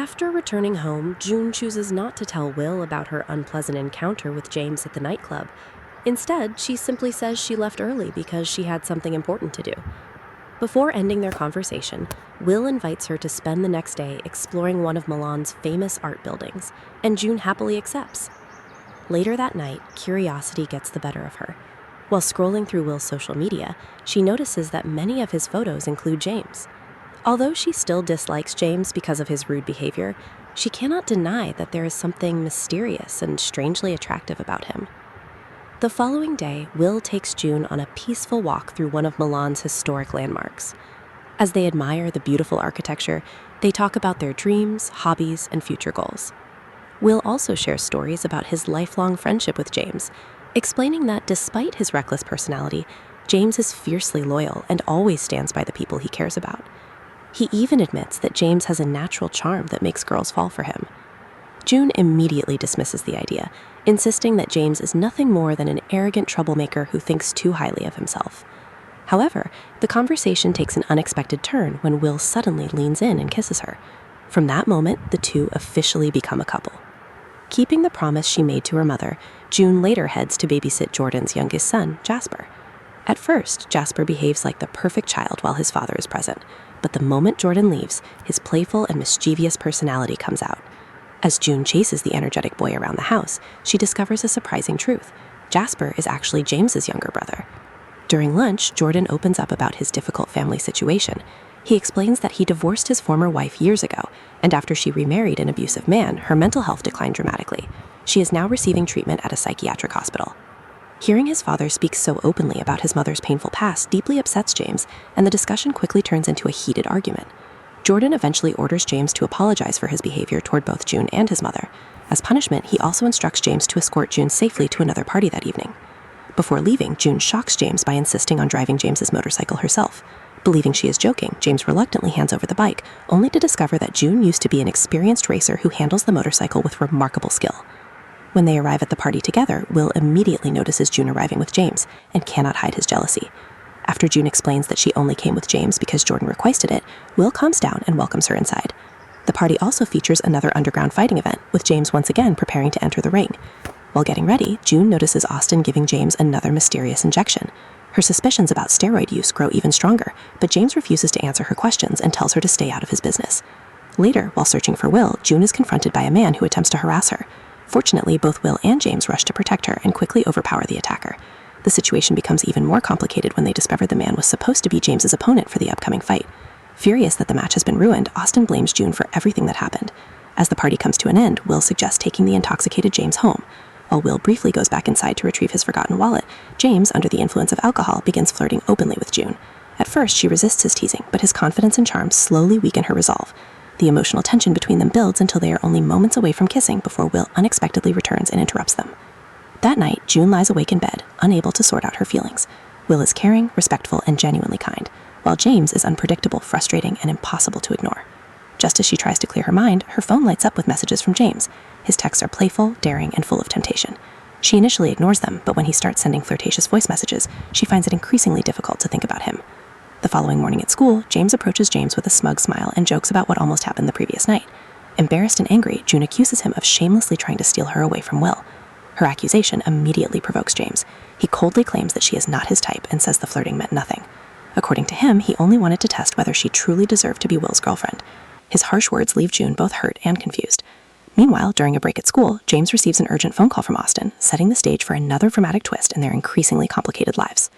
After returning home, June chooses not to tell Will about her unpleasant encounter with James at the nightclub. Instead, she simply says she left early because she had something important to do. Before ending their conversation, Will invites her to spend the next day exploring one of Milan's famous art buildings, and June happily accepts. Later that night, curiosity gets the better of her. While scrolling through Will's social media, she notices that many of his photos include James. Although she still dislikes James because of his rude behavior, she cannot deny that there is something mysterious and strangely attractive about him. The following day, Will takes June on a peaceful walk through one of Milan's historic landmarks. As they admire the beautiful architecture, they talk about their dreams, hobbies, and future goals. Will also shares stories about his lifelong friendship with James, explaining that despite his reckless personality, James is fiercely loyal and always stands by the people he cares about. He even admits that James has a natural charm that makes girls fall for him. June immediately dismisses the idea, insisting that James is nothing more than an arrogant troublemaker who thinks too highly of himself. However, the conversation takes an unexpected turn when Will suddenly leans in and kisses her. From that moment, the two officially become a couple. Keeping the promise she made to her mother, June later heads to babysit Jordan's youngest son, Jasper. At first, Jasper behaves like the perfect child while his father is present, but the moment Jordan leaves, his playful and mischievous personality comes out. As June chases the energetic boy around the house, she discovers a surprising truth. Jasper is actually James's younger brother. During lunch, Jordan opens up about his difficult family situation. He explains that he divorced his former wife years ago, and after she remarried an abusive man, her mental health declined dramatically. She is now receiving treatment at a psychiatric hospital. Hearing his father speak so openly about his mother's painful past deeply upsets James, and the discussion quickly turns into a heated argument. Jordan eventually orders James to apologize for his behavior toward both June and his mother. As punishment, he also instructs James to escort June safely to another party that evening. Before leaving, June shocks James by insisting on driving James's motorcycle herself. Believing she is joking, James reluctantly hands over the bike, only to discover that June used to be an experienced racer who handles the motorcycle with remarkable skill. When they arrive at the party together, Will immediately notices June arriving with James and cannot hide his jealousy. After June explains that she only came with James because Jordan requested it, Will calms down and welcomes her inside. The party also features another underground fighting event, with James once again preparing to enter the ring. While getting ready, June notices Austin giving James another mysterious injection. Her suspicions about steroid use grow even stronger, but James refuses to answer her questions and tells her to stay out of his business. Later, while searching for Will, June is confronted by a man who attempts to harass her. Fortunately, both Will and James rush to protect her and quickly overpower the attacker. The situation becomes even more complicated when they discover the man was supposed to be James's opponent for the upcoming fight. Furious that the match has been ruined, Austin blames June for everything that happened. As the party comes to an end, Will suggests taking the intoxicated James home. While Will briefly goes back inside to retrieve his forgotten wallet, James, under the influence of alcohol, begins flirting openly with June. At first, she resists his teasing, but his confidence and charm slowly weaken her resolve. The emotional tension between them builds until they are only moments away from kissing before Will unexpectedly returns and interrupts them. That night, June lies awake in bed, unable to sort out her feelings. Will is caring, respectful, and genuinely kind, while James is unpredictable, frustrating, and impossible to ignore. Just as she tries to clear her mind, her phone lights up with messages from James. His texts are playful, daring, and full of temptation. She initially ignores them, but when he starts sending flirtatious voice messages, she finds it increasingly difficult to think about him. The following morning at school, James approaches James with a smug smile and jokes about what almost happened the previous night. Embarrassed and angry, June accuses him of shamelessly trying to steal her away from Will. Her accusation immediately provokes James. He coldly claims that she is not his type and says the flirting meant nothing. According to him, he only wanted to test whether she truly deserved to be Will's girlfriend. His harsh words leave June both hurt and confused. Meanwhile, during a break at school, James receives an urgent phone call from Austin, setting the stage for another dramatic twist in their increasingly complicated lives.